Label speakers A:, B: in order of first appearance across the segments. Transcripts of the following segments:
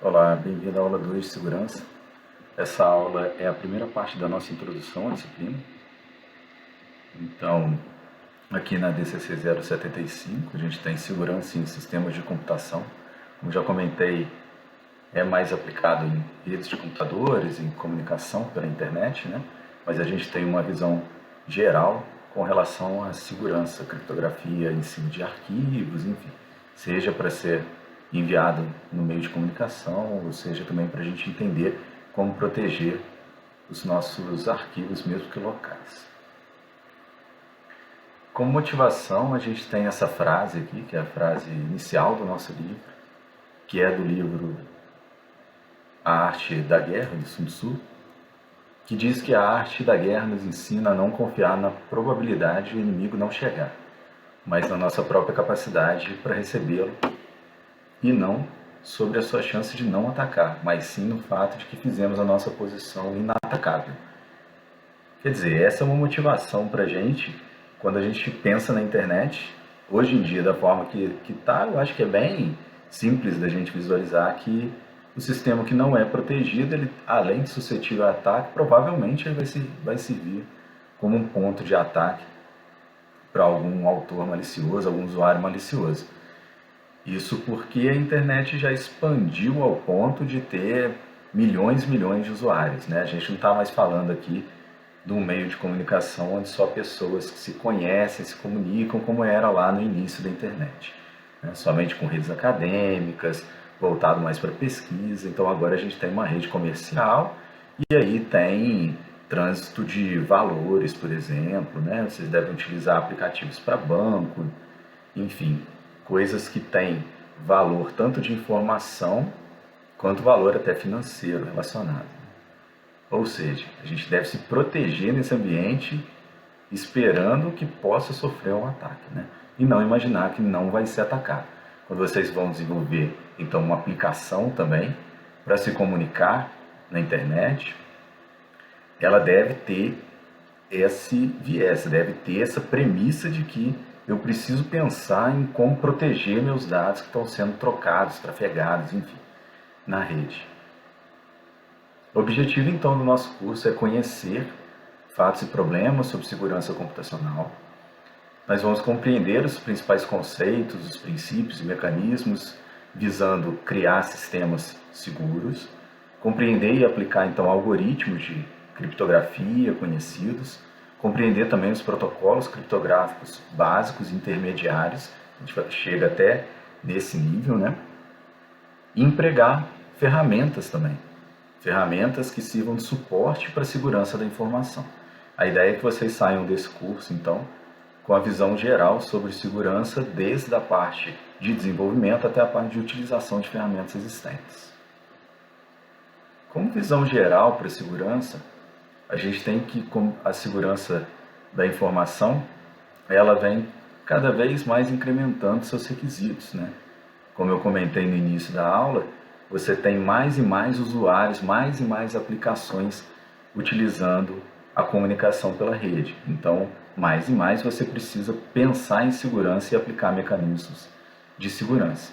A: Olá, bem-vindo à aula 2 de segurança. Essa aula é a primeira parte da nossa introdução à disciplina. Então, aqui na DCC 075, a gente tem segurança em sistemas de computação. Como já comentei, é mais aplicado em redes de computadores, em comunicação pela internet, né? Mas a gente tem uma visão geral com relação à segurança, criptografia em cima de arquivos, enfim, seja para ser enviado no meio de comunicação, ou seja também para a gente entender como proteger os nossos arquivos, mesmo que locais. Como motivação, a gente tem essa frase aqui, que é a frase inicial do nosso livro, que é do livro A Arte da Guerra, de Sun Tzu, que diz que a arte da guerra nos ensina a não confiar na probabilidade de o inimigo não chegar, mas na nossa própria capacidade para recebê-lo, e não sobre a sua chance de não atacar, mas sim no fato de que fizemos a nossa posição inatacável. Quer dizer, essa é uma motivação para a gente, quando a gente pensa na internet, hoje em dia, da forma que está, eu acho que é bem simples da gente visualizar que o sistema que não é protegido, ele, além de suscetível a ataque, provavelmente ele vai servir como um ponto de ataque para algum autor malicioso, algum usuário malicioso. Isso porque a internet já expandiu ao ponto de ter milhões e milhões de usuários, né? A gente não está mais falando aqui de um meio de comunicação onde só pessoas que se conhecem, se comunicam, como era lá no início da internet, né? Somente com redes acadêmicas, voltado mais para pesquisa. Então agora a gente tem uma rede comercial e aí tem trânsito de valores, por exemplo, né? Vocês devem utilizar aplicativos para banco, enfim, coisas que têm valor tanto de informação quanto valor até financeiro relacionado. Ou seja, a gente deve se proteger nesse ambiente esperando que possa sofrer um ataque, né? E não imaginar que não vai ser atacado. Quando vocês vão desenvolver, então, uma aplicação também para se comunicar na internet, ela deve ter esse viés, deve ter essa premissa de que eu preciso pensar em como proteger meus dados que estão sendo trocados, trafegados, enfim, na rede. O objetivo, então, do nosso curso é conhecer fatos e problemas sobre segurança computacional. Nós vamos compreender os principais conceitos, os princípios e mecanismos, visando criar sistemas seguros, compreender e aplicar, então, algoritmos de criptografia conhecidos, compreender também os protocolos criptográficos básicos e intermediários, a gente chega até nesse nível, né? E empregar ferramentas também, ferramentas que sirvam de suporte para a segurança da informação. A ideia é que vocês saiam desse curso, então, com a visão geral sobre segurança, desde a parte de desenvolvimento até a parte de utilização de ferramentas existentes. Como visão geral para a segurança, a gente tem que a segurança da informação, ela vem cada vez mais incrementando seus requisitos, né? Como eu comentei no início da aula, você tem mais e mais usuários, mais e mais aplicações utilizando a comunicação pela rede. Então, mais e mais você precisa pensar em segurança e aplicar mecanismos de segurança.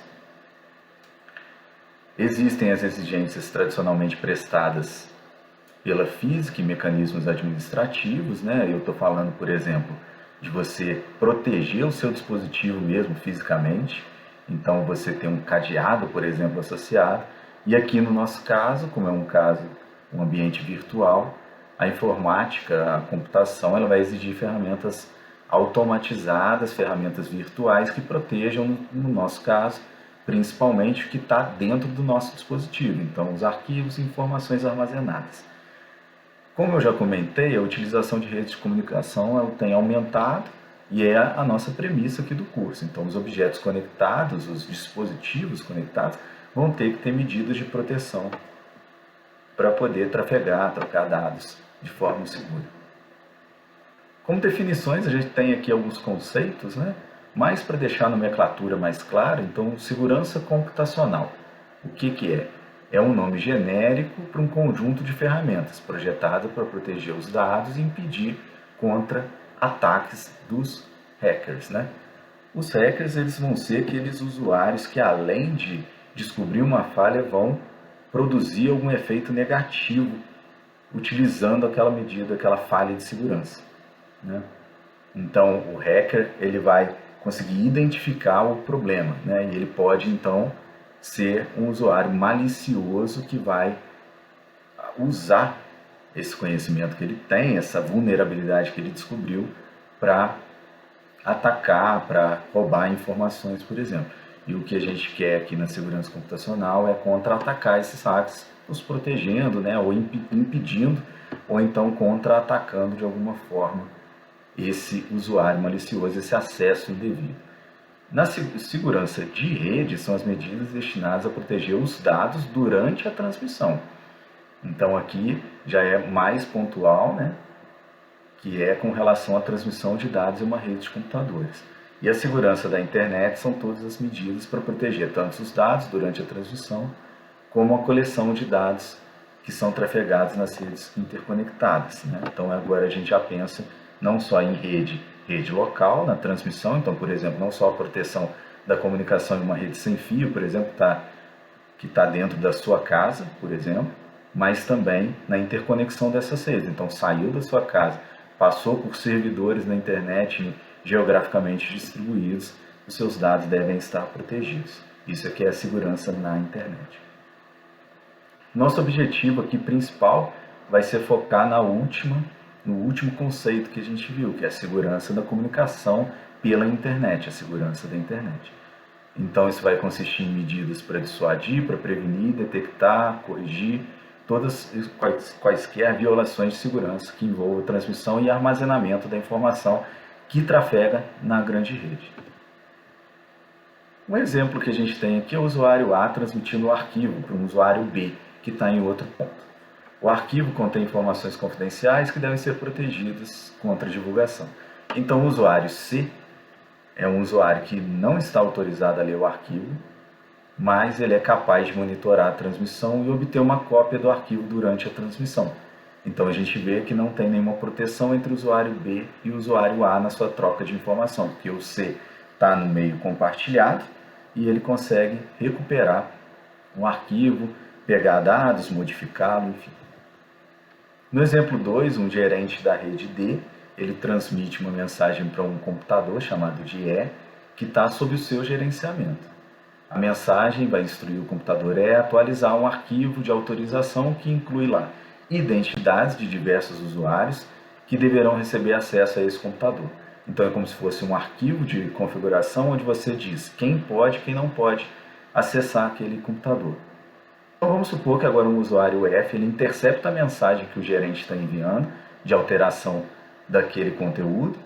A: Existem as exigências tradicionalmente prestadas pela física e mecanismos administrativos, né? Eu estou falando, por exemplo, de você proteger o seu dispositivo mesmo fisicamente. Então, você tem um cadeado, por exemplo, associado. E aqui no nosso caso, como é um ambiente virtual, a informática, a computação, ela vai exigir ferramentas automatizadas, ferramentas virtuais que protejam, no nosso caso, principalmente o que está dentro do nosso dispositivo. Então, os arquivos e informações armazenadas. Como eu já comentei, a utilização de redes de comunicação ela tem aumentado e é a nossa premissa aqui do curso. Então, os objetos conectados, os dispositivos conectados, vão ter que ter medidas de proteção para poder trafegar, trocar dados de forma segura. Como definições, a gente tem aqui alguns conceitos, né? Mas para deixar a nomenclatura mais clara, então, segurança computacional. O que é? É um nome genérico para um conjunto de ferramentas projetado para proteger os dados e impedir contra ataques dos hackers, né? Os hackers eles vão ser aqueles usuários que, além de descobrir uma falha, vão produzir algum efeito negativo utilizando aquela medida, aquela falha de segurança, né? Então, o hacker ele vai conseguir identificar o problema, né? E ele pode, então, ser um usuário malicioso que vai usar esse conhecimento que ele tem, essa vulnerabilidade que ele descobriu, para atacar, para roubar informações, por exemplo. E o que a gente quer aqui na segurança computacional é contra-atacar esses hacks, os protegendo, né, ou impedindo, ou então contra-atacando de alguma forma esse usuário malicioso, esse acesso indevido. Na segurança de rede, são as medidas destinadas a proteger os dados durante a transmissão. Então aqui já é mais pontual, né, que é com relação à transmissão de dados em uma rede de computadores. E a segurança da internet são todas as medidas para proteger tanto os dados durante a transmissão, como a coleção de dados que são trafegados nas redes interconectadas, né? Então agora a gente já pensa não só em rede local, na transmissão, então, por exemplo, não só a proteção da comunicação em uma rede sem fio, por exemplo, que está dentro da sua casa, por exemplo, mas também na interconexão dessas redes. Então, saiu da sua casa, passou por servidores na internet geograficamente distribuídos, os seus dados devem estar protegidos. Isso aqui é a segurança na internet. Nosso objetivo aqui principal vai ser focar no último conceito que a gente viu, que é a segurança da comunicação pela internet, a segurança da internet. Então isso vai consistir em medidas para dissuadir, para prevenir, detectar, corrigir todas quaisquer violações de segurança que envolvam transmissão e armazenamento da informação que trafega na grande rede. Um exemplo que a gente tem aqui é o usuário A transmitindo o arquivo para um usuário B, que está em outro ponto. O arquivo contém informações confidenciais que devem ser protegidas contra divulgação. Então, o usuário C é um usuário que não está autorizado a ler o arquivo, mas ele é capaz de monitorar a transmissão e obter uma cópia do arquivo durante a transmissão. Então, a gente vê que não tem nenhuma proteção entre o usuário B e o usuário A na sua troca de informação, porque o C está no meio compartilhado e ele consegue recuperar um arquivo, pegar dados, modificá-lo, enfim. No exemplo 2, um gerente da rede D, ele transmite uma mensagem para um computador chamado de E, que está sob o seu gerenciamento. A mensagem vai instruir o computador E a atualizar um arquivo de autorização que inclui lá identidades de diversos usuários que deverão receber acesso a esse computador. Então é como se fosse um arquivo de configuração onde você diz quem pode e quem não pode acessar aquele computador. Então vamos supor que agora um usuário F ele intercepta a mensagem que o gerente está enviando de alteração daquele conteúdo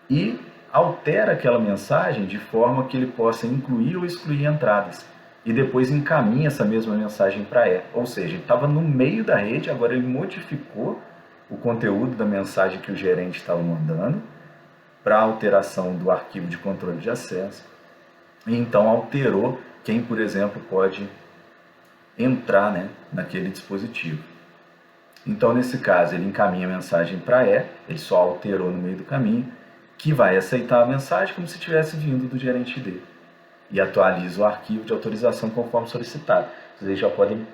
A: e altera aquela mensagem de forma que ele possa incluir ou excluir entradas e depois encaminha essa mesma mensagem para E. Ou seja, ele estava no meio da rede, agora ele modificou o conteúdo da mensagem que o gerente estava mandando para alteração do arquivo de controle de acesso e então alterou quem, por exemplo, pode entrar, né, naquele dispositivo. Então, nesse caso, ele encaminha a mensagem para E, ele só alterou no meio do caminho, que vai aceitar a mensagem como se tivesse vindo do gerente D e atualiza o arquivo de autorização conforme solicitado. Vocês já podem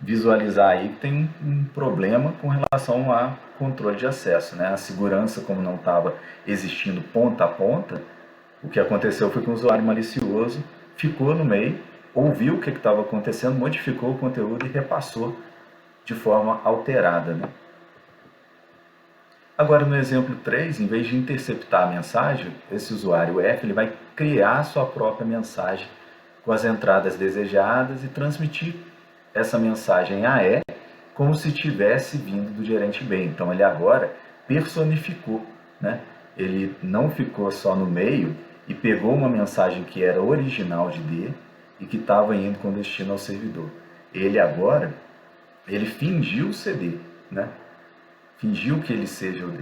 A: visualizar aí que tem um problema com relação a controle de acesso, né? A segurança, como não estava existindo ponta a ponta, o que aconteceu foi que um usuário malicioso ficou no meio, ouviu o que estava acontecendo, modificou o conteúdo e repassou de forma alterada, né? Agora, no exemplo 3, em vez de interceptar a mensagem, esse usuário F ele vai criar sua própria mensagem com as entradas desejadas e transmitir essa mensagem a E como se tivesse vindo do gerente B. Então, ele agora personificou, né? Ele não ficou só no meio e pegou uma mensagem que era original de D e que estava indo com destino ao servidor. Ele agora, ele fingiu ser D, né? Fingiu que ele seja o D.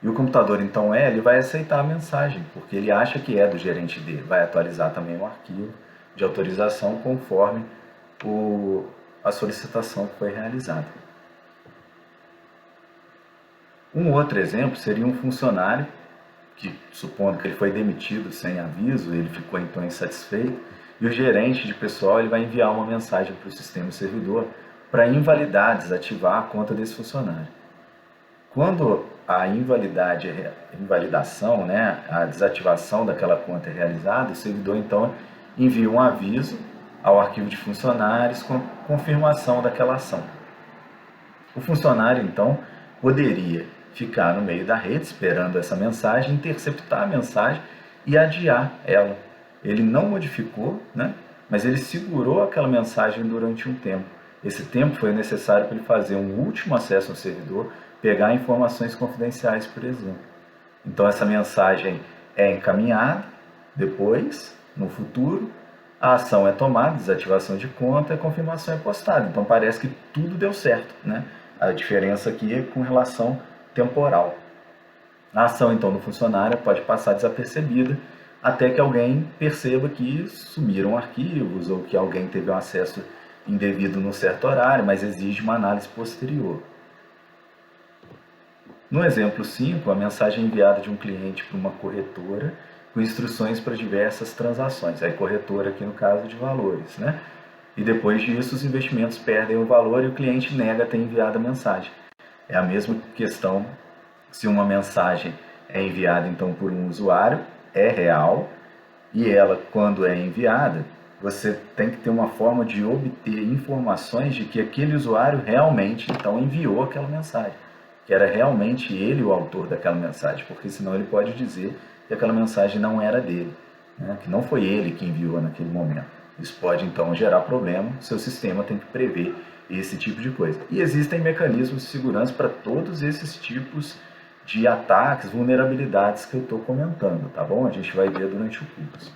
A: E o computador, então, ele vai aceitar a mensagem, porque ele acha que é do gerente D. Vai atualizar também o arquivo de autorização conforme a solicitação que foi realizada. Um outro exemplo seria um funcionário que, supondo que ele foi demitido sem aviso, ele ficou então insatisfeito, e o gerente de pessoal ele vai enviar uma mensagem para o sistema servidor para invalidar, desativar a conta desse funcionário. Quando a invalidação, né, a desativação daquela conta é realizada, o servidor então envia um aviso ao arquivo de funcionários com confirmação daquela ação. O funcionário então poderia ficar no meio da rede esperando essa mensagem, interceptar a mensagem e adiar ela. Ele não modificou, né, mas ele segurou aquela mensagem durante um tempo. Esse tempo foi necessário para ele fazer um último acesso ao servidor, pegar informações confidenciais, por exemplo. Então essa mensagem é encaminhada, depois, no futuro, a ação é tomada, desativação de conta, a confirmação é postada. Então parece que tudo deu certo, né? A diferença aqui é com relação temporal. A ação então do funcionário pode passar desapercebida até que alguém perceba que sumiram arquivos ou que alguém teve um acesso indevido num certo horário, mas exige uma análise posterior. No exemplo 5, a mensagem enviada de um cliente para uma corretora com instruções para diversas transações. A corretora aqui no caso de valores, né? E depois disso os investimentos perdem o valor e o cliente nega ter enviado a mensagem. É a mesma questão se uma mensagem é enviada então por um usuário, é real, e ela quando é enviada, você tem que ter uma forma de obter informações de que aquele usuário realmente então enviou aquela mensagem, que era realmente ele o autor daquela mensagem, porque senão ele pode dizer que aquela mensagem não era dele, né? Que não foi ele que enviou naquele momento. Isso pode então gerar problema, seu sistema tem que prever esse tipo de coisa. E existem mecanismos de segurança para todos esses tipos de ataques, vulnerabilidades que eu estou comentando, tá bom? A gente vai ver durante o curso.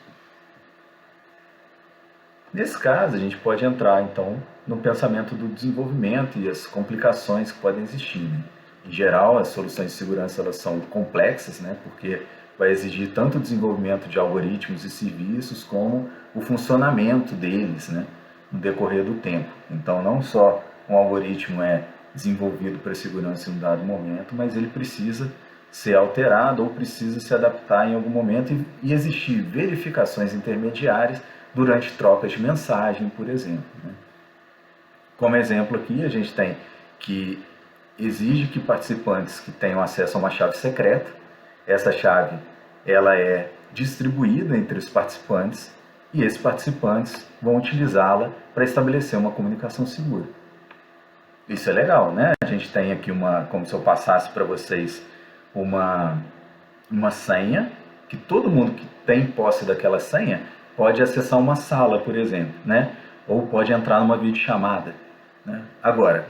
A: Nesse caso, a gente pode entrar então no pensamento do desenvolvimento e as complicações que podem existir, né? Em geral, as soluções de segurança elas são complexas, né? Porque vai exigir tanto o desenvolvimento de algoritmos e serviços como o funcionamento deles, né, no decorrer do tempo. Então, não só um algoritmo é desenvolvido para segurança em um dado momento, mas ele precisa ser alterado ou precisa se adaptar em algum momento e existir verificações intermediárias durante trocas de mensagem, por exemplo, né? Como exemplo aqui, a gente tem que exige que participantes que tenham acesso a uma chave secreta, essa chave ela é distribuída entre os participantes e esses participantes vão utilizá-la para estabelecer uma comunicação segura. Isso é legal, né? A gente tem aqui como se eu passasse para vocês uma senha, que todo mundo que tem posse daquela senha pode acessar uma sala, por exemplo, né? Ou pode entrar numa videochamada, né? Agora,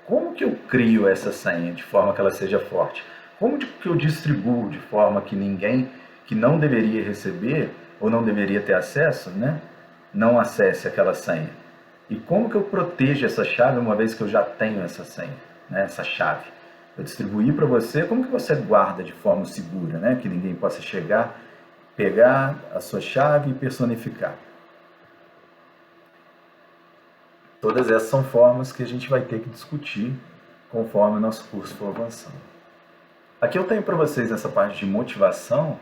A: como que eu crio essa senha de forma que ela seja forte? Como que eu distribuo de forma que ninguém que não deveria receber ou não deveria ter acesso, né, não acesse aquela senha? E como que eu protejo essa chave uma vez que eu já tenho essa senha, né, essa chave? Eu distribuí para você, como que você guarda de forma segura, né, que ninguém possa chegar, pegar a sua chave e personificar? Todas essas são formas que a gente vai ter que discutir conforme o nosso curso for avançando. Aqui eu tenho para vocês essa parte de motivação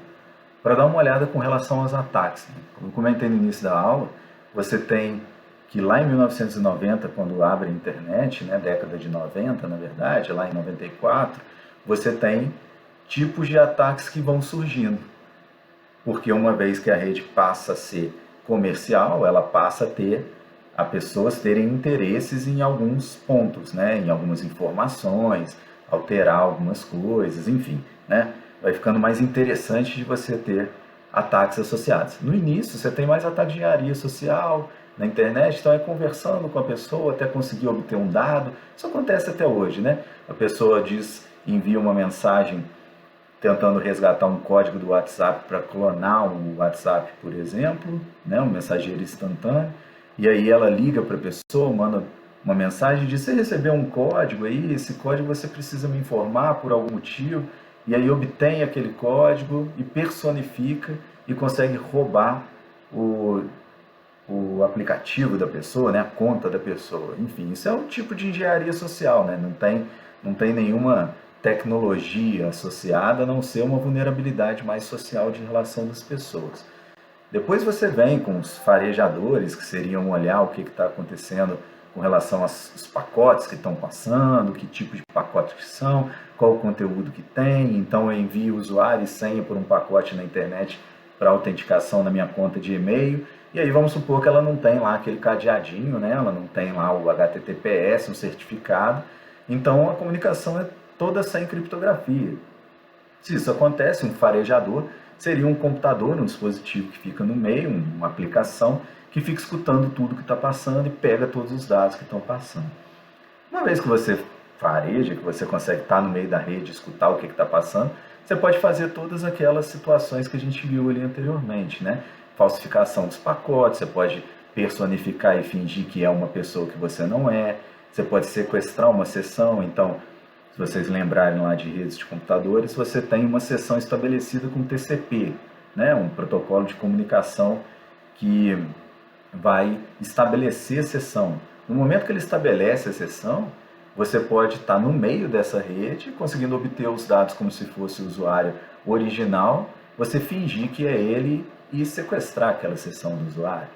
A: para dar uma olhada com relação aos ataques, né? Como eu comentei no início da aula, você tem que lá em 1990, quando abre a internet, né, década de 90 na verdade, lá em 94, você tem tipos de ataques que vão surgindo. Porque uma vez que a rede passa a ser comercial, ela passa a pessoas terem interesses em alguns pontos, né, em algumas informações, alterar algumas coisas, enfim, né, vai ficando mais interessante de você ter ataques associados. No início, você tem mais ataque de engenharia social na internet, então é conversando com a pessoa até conseguir obter um dado. Isso acontece até hoje, né? A pessoa envia uma mensagem tentando resgatar um código do WhatsApp para clonar o WhatsApp, por exemplo, né, um mensageiro instantâneo, e aí ela liga para a pessoa, manda uma mensagem e diz: você recebeu um código aí, esse código você precisa me informar por algum motivo, e aí obtém aquele código e personifica e consegue roubar o aplicativo da pessoa, né, a conta da pessoa. Enfim, isso é um tipo de engenharia social, né? Não tem nenhuma tecnologia associada, a não ser uma vulnerabilidade mais social de relação das pessoas. Depois você vem com os farejadores, que seriam olhar o que está acontecendo com relação aos pacotes que estão passando, que tipo de pacotes que são, qual o conteúdo que tem. Então eu envio usuário e senha por um pacote na internet para autenticação na minha conta de e-mail. E aí vamos supor que ela não tem lá aquele cadeadinho, né? Ela não tem lá o HTTPS, um certificado. Então a comunicação é toda sem criptografia. Se isso acontece, um farejador seria um computador, um dispositivo que fica no meio, uma aplicação que fica escutando tudo que está passando e pega todos os dados que estão passando. Uma vez que você fareja, que você consegue estar no meio da rede, escutar o que está passando, você pode fazer todas aquelas situações que a gente viu ali anteriormente, né? Falsificação dos pacotes, você pode personificar e fingir que é uma pessoa que você não é, você pode sequestrar uma sessão. Então, se vocês lembrarem lá de redes de computadores, você tem uma sessão estabelecida com TCP, né? Um protocolo de comunicação que vai estabelecer a sessão. No momento que ele estabelece a sessão, você pode estar no meio dessa rede, conseguindo obter os dados como se fosse o usuário original, você fingir que é ele e sequestrar aquela sessão do usuário.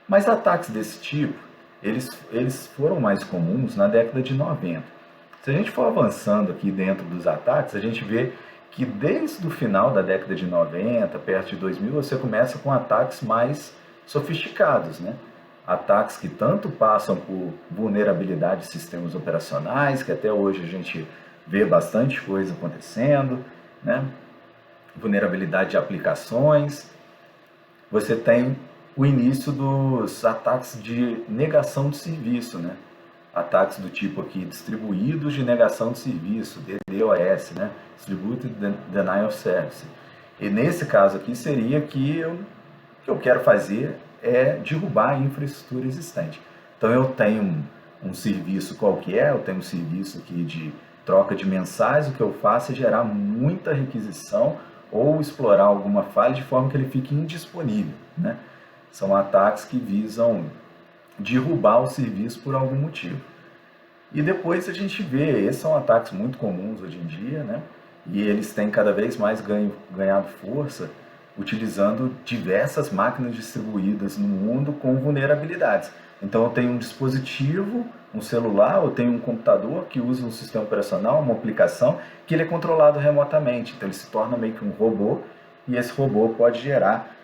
A: Mas ataques desse tipo, eles foram mais comuns na década de 90. Se a gente for avançando aqui dentro dos ataques, a gente vê que desde o final da década de 90, perto de 2000, você começa com ataques mais sofisticados, né? Ataques que tanto passam por vulnerabilidade de sistemas operacionais, que até hoje a gente vê bastante coisa acontecendo, né? Vulnerabilidade de aplicações. Você tem o início dos ataques de negação de serviço, né? Ataques do tipo aqui, distribuídos de negação de serviço, DDoS, né? Distributed Denial of Service. E nesse caso aqui seria que o que eu quero fazer é derrubar a infraestrutura existente. Então eu tenho um serviço qualquer, eu tenho um serviço aqui de troca de mensagens, o que eu faço é gerar muita requisição ou explorar alguma falha de forma que ele fique indisponível, né? São ataques que visam derrubar o serviço por algum motivo. E depois a gente vê, esses são ataques muito comuns hoje em dia, né? E eles têm cada vez mais ganhado força, utilizando diversas máquinas distribuídas no mundo com vulnerabilidades. Então eu tenho um dispositivo, um celular, eu tenho um computador que usa um sistema operacional, uma aplicação, que ele é controlado remotamente. Então ele se torna meio que um robô, e esse robô pode gerar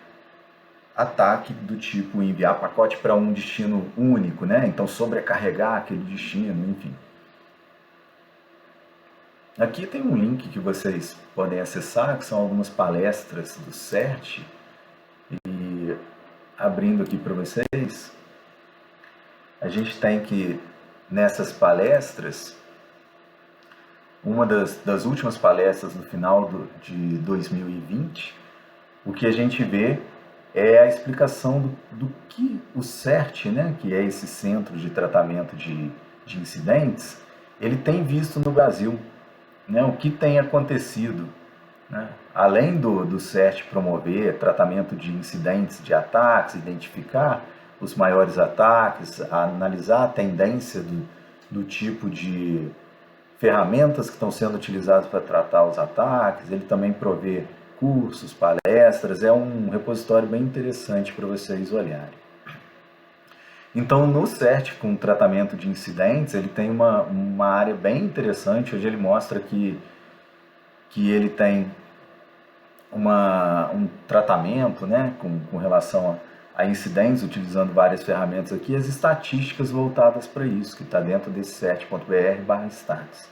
A: ataque do tipo enviar pacote para um destino único, né? Então sobrecarregar aquele destino, enfim. Aqui tem um link que vocês podem acessar, que são algumas palestras do CERT, e abrindo aqui para vocês, a gente tem que nessas palestras, uma das últimas palestras do final de 2020, o que a gente vê é a explicação do que o CERT, né, que é esse Centro de Tratamento de Incidentes, ele tem visto no Brasil, né, o que tem acontecido, né? Além do CERT promover tratamento de incidentes, de ataques, identificar os maiores ataques, analisar a tendência do tipo de ferramentas que estão sendo utilizadas para tratar os ataques, ele também provê cursos, palestras, é um repositório bem interessante para vocês olharem. Então, no CERT, com tratamento de incidentes, ele tem uma área bem interessante, onde ele mostra que ele tem um tratamento, né, com relação a incidentes, utilizando várias ferramentas aqui, as estatísticas voltadas para isso, que está dentro desse cert.br/stats.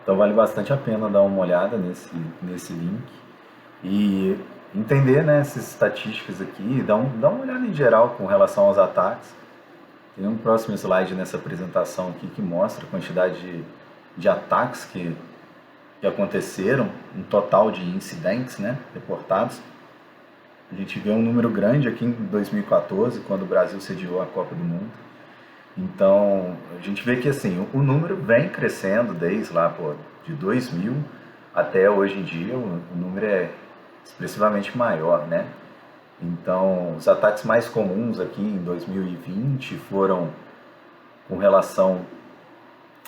A: Então, vale bastante a pena dar uma olhada nesse link e entender, né, essas estatísticas aqui, dar uma olhada em geral com relação aos ataques. Tem um próximo slide nessa apresentação aqui que mostra a quantidade de ataques que aconteceram, um total de incidentes, né, reportados. A gente vê um número grande aqui em 2014, quando o Brasil sediou a Copa do Mundo. Então, a gente vê que assim, o número vem crescendo desde lá, de 2000 até hoje em dia, o número é expressivamente maior, né? Então, os ataques mais comuns aqui em 2020 foram com relação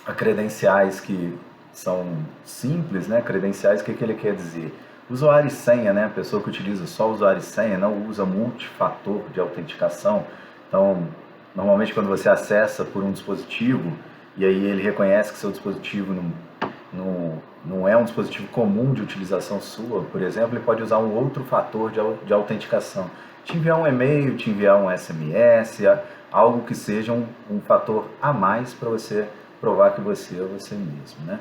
A: a credenciais que são simples, né? Credenciais, o que ele quer dizer? usuário e senha, né? A pessoa que utiliza só usuário e senha, não usa multifator de autenticação. Então, normalmente quando você acessa por um dispositivo e aí ele reconhece que seu dispositivo não é um dispositivo comum de utilização sua, por exemplo, ele pode usar um outro fator de autenticação. Te enviar um e-mail, te enviar um SMS, algo que seja um fator a mais para você provar que você é você mesmo, né?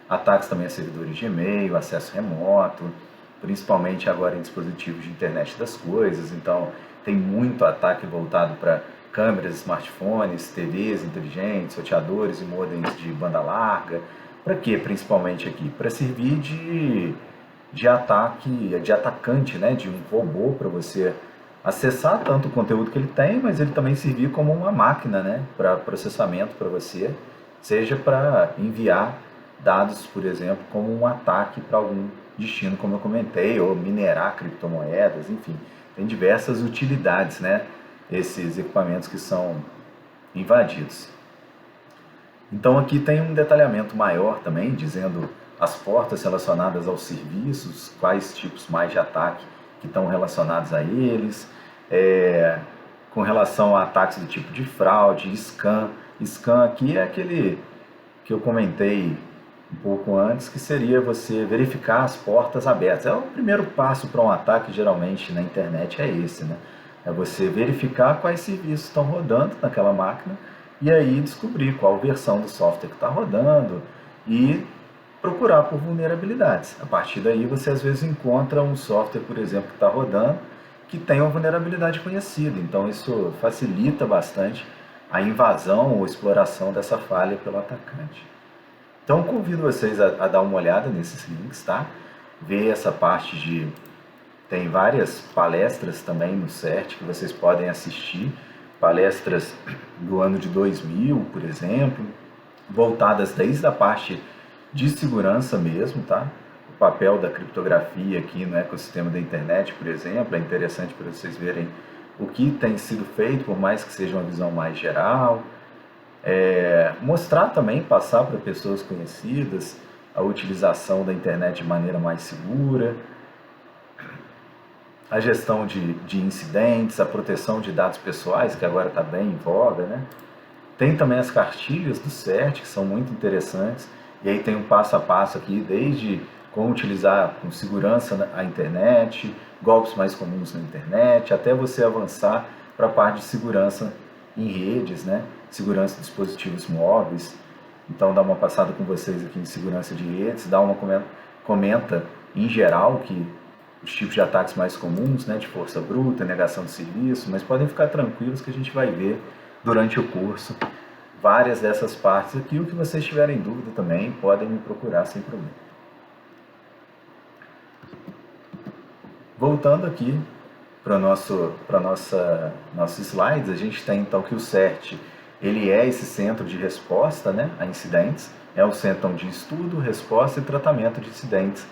A: Ataques também a servidores de e-mail, acesso remoto, principalmente agora em dispositivos de internet das coisas. Então, tem muito ataque voltado para câmeras, smartphones, TVs inteligentes, roteadores e modems de banda larga. Para quê, principalmente aqui? Para servir de ataque, de atacante, né? De um robô para você acessar tanto o conteúdo que ele tem, mas ele também servir como uma máquina, né? Para processamento para você, seja para enviar dados, por exemplo, como um ataque para algum destino, como eu comentei, ou minerar criptomoedas, enfim, tem diversas utilidades, né? Esses equipamentos que são invadidos. Então aqui tem um detalhamento maior também, dizendo as portas relacionadas aos serviços, quais tipos mais de ataque que estão relacionados a eles, com relação a ataques do tipo de fraude, scam. Scam aqui é aquele que eu comentei um pouco antes, que seria você verificar as portas abertas. É o primeiro passo para um ataque, geralmente, na internet é esse, né? É você verificar quais serviços estão rodando naquela máquina e aí descobrir qual versão do software que está rodando e procurar por vulnerabilidades. A partir daí você às vezes encontra um software, por exemplo, que está rodando, que tem uma vulnerabilidade conhecida. Então isso facilita bastante a invasão ou exploração dessa falha pelo atacante. Então convido vocês a dar uma olhada nesses links, tá? Ver essa parte de... Tem várias palestras também no CERT que vocês podem assistir, palestras do ano de 2000, por exemplo, voltadas desde a parte de segurança mesmo, tá? O papel da criptografia aqui no ecossistema da internet, por exemplo, é interessante para vocês verem o que tem sido feito, por mais que seja uma visão mais geral. Mostrar também, passar para pessoas conhecidas a utilização da internet de maneira mais segura, a gestão de incidentes, a proteção de dados pessoais, que agora está bem em voga, né? Tem também as cartilhas do CERT, que são muito interessantes, e aí tem um passo a passo aqui, desde como utilizar com segurança a internet, golpes mais comuns na internet, até você avançar para a parte de segurança em redes, né? Segurança de dispositivos móveis. Então dá uma passada com vocês aqui em segurança de redes, dá uma comenta em geral que os tipos de ataques mais comuns, né, de força bruta, negação de serviço, mas podem ficar tranquilos que a gente vai ver durante o curso várias dessas partes aqui. O que vocês tiverem dúvida também podem me procurar sem problema. Voltando aqui para nossos slides, a gente tem então que o CERT ele é esse centro de resposta, né, a incidentes, é o centro de estudo, resposta e tratamento de incidentes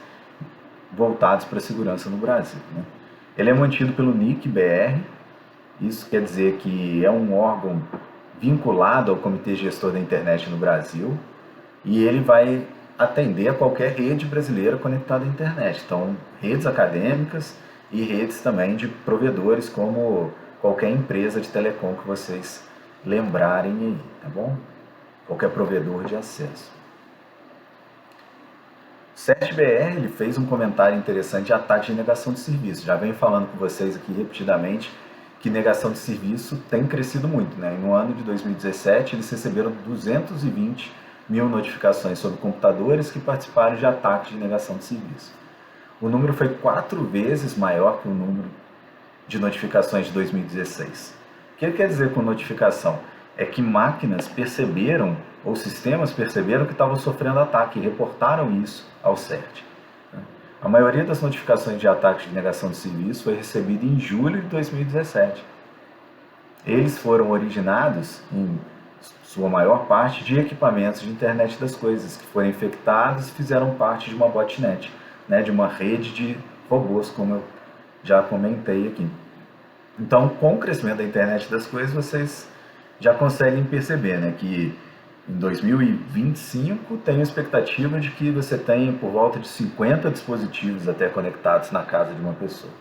A: voltados para a segurança no Brasil, né? Ele é mantido pelo NIC-BR, isso quer dizer que é um órgão vinculado ao Comitê Gestor da Internet no Brasil e ele vai atender a qualquer rede brasileira conectada à internet, então redes acadêmicas e redes também de provedores, como qualquer empresa de telecom que vocês lembrarem aí, tá bom? Qualquer provedor de acesso. O CERT-BR ele fez um comentário interessante de ataque de negação de serviço. Já venho falando com vocês aqui repetidamente que negação de serviço tem crescido muito, né? No ano de 2017 eles receberam 220 mil notificações sobre computadores que participaram de ataques de negação de serviço. O número foi 4 vezes maior que o número de notificações de 2016. O que ele quer dizer com notificação? É que máquinas perceberam, ou sistemas perceberam que estavam sofrendo ataque e reportaram isso ao CERT. A maioria das notificações de ataques de negação de serviço foi recebida em julho de 2017. Eles foram originados, em sua maior parte, de equipamentos de internet das coisas, que foram infectados e fizeram parte de uma botnet, né, de uma rede de robôs, como eu já comentei aqui. Então, com o crescimento da internet das coisas, vocês já conseguem perceber, né, que Em 2025, tenho expectativa de que você tenha por volta de 50 dispositivos até conectados na casa de uma pessoa.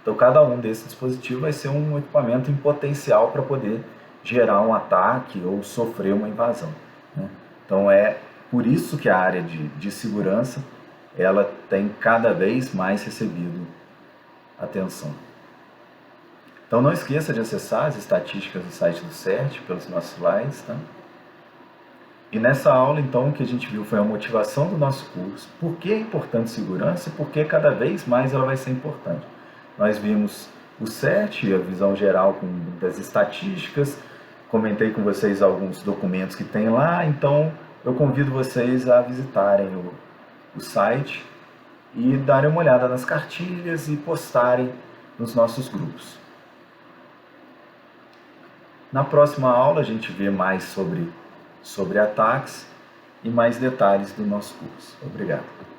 A: Então, cada um desses dispositivos vai ser um equipamento em potencial para poder gerar um ataque ou sofrer uma invasão, né? Então, é por isso que a área de segurança ela tem cada vez mais recebido atenção. Então, não esqueça de acessar as estatísticas do site do CERT pelos nossos slides, tá? E nessa aula, então, o que a gente viu foi a motivação do nosso curso, por que é importante segurança e por que cada vez mais ela vai ser importante. Nós vimos o CERT, a visão geral das estatísticas, comentei com vocês alguns documentos que tem lá, então eu convido vocês a visitarem o site e darem uma olhada nas cartilhas e postarem nos nossos grupos. Na próxima aula a gente vê mais sobre ataques e mais detalhes do nosso curso. Obrigado.